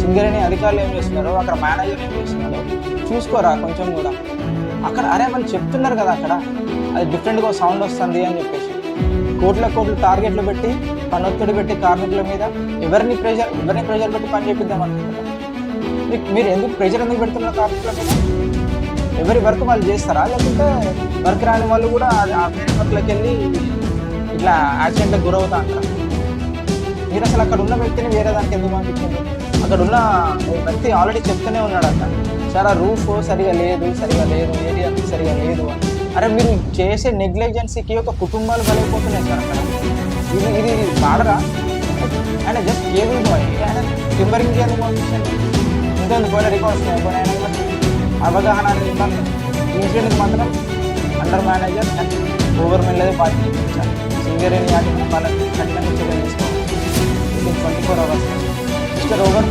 సింగరేణి అధికారులు ఏం చేస్తున్నారు, అక్కడ మేనేజర్ ఏం చేస్తున్నారు చూసుకోరా కొంచెం కూడా. అక్కడ అరే వాళ్ళు చెప్తున్నారు కదా అక్కడ అది డిఫరెంట్గా సౌండ్ వస్తుంది అని చెప్పేసి కోట్ల టార్గెట్లు పెట్టి పనొత్తిడి పెట్టి కార్మికుల మీద ఎవరిని ప్రెజర్ పెట్టి పని చేపిద్దాం అనుకుంటున్నారు. మీరు ఎందుకు ప్రెజర్ ఎందుకు పెడుతున్నారు కార్మికుల మీద? ఎవరి వర్క్ వాళ్ళు చేస్తారా, లేకుంటే వర్క్ రాని వాళ్ళు కూడా ఆ వేరే వర్క్లోకి వెళ్ళి ఇట్లా యాక్సిడెంట్లకు గురవుతా అంటారు? మీరు అసలు అక్కడ ఉన్న వ్యక్తిని వేరే దానికి ఎందుకు పంపించింది? అక్కడ ఉన్న వ్యక్తి ఆల్రెడీ చెప్తూనే ఉన్నాడు అక్కడ, చాలా రూఫ్ సరిగా లేదు ఏరియా సరిగా లేదు అని. అరే మీరు చేసే నెగ్లిజెన్సీకి ఒక కుటుంబాలు బలైపోతున్నాయి సార్ అక్కడ. ఇది వాడరా? ఆయన జస్ట్ కేబుల్ బాయ్, ఆయన టింబరింగ్ ఎందుకు పంపించండి? ఇంకొంది పోయిన రికార్డ్స్ పోయిన అవగాహన అనేది ఉండాలి. ఈ ఇన్సిడెంట్కి మాత్రం అండర్ మేనేజర్ అండ్ గవర్నమెంట్ అనేది బాధ్యత ఇచ్చారు. సింగరేణి యాజమాన్యం వాళ్ళకి కఠినంగా చర్యలు తీసుకోవాలి. 24 hours. Mr. Overman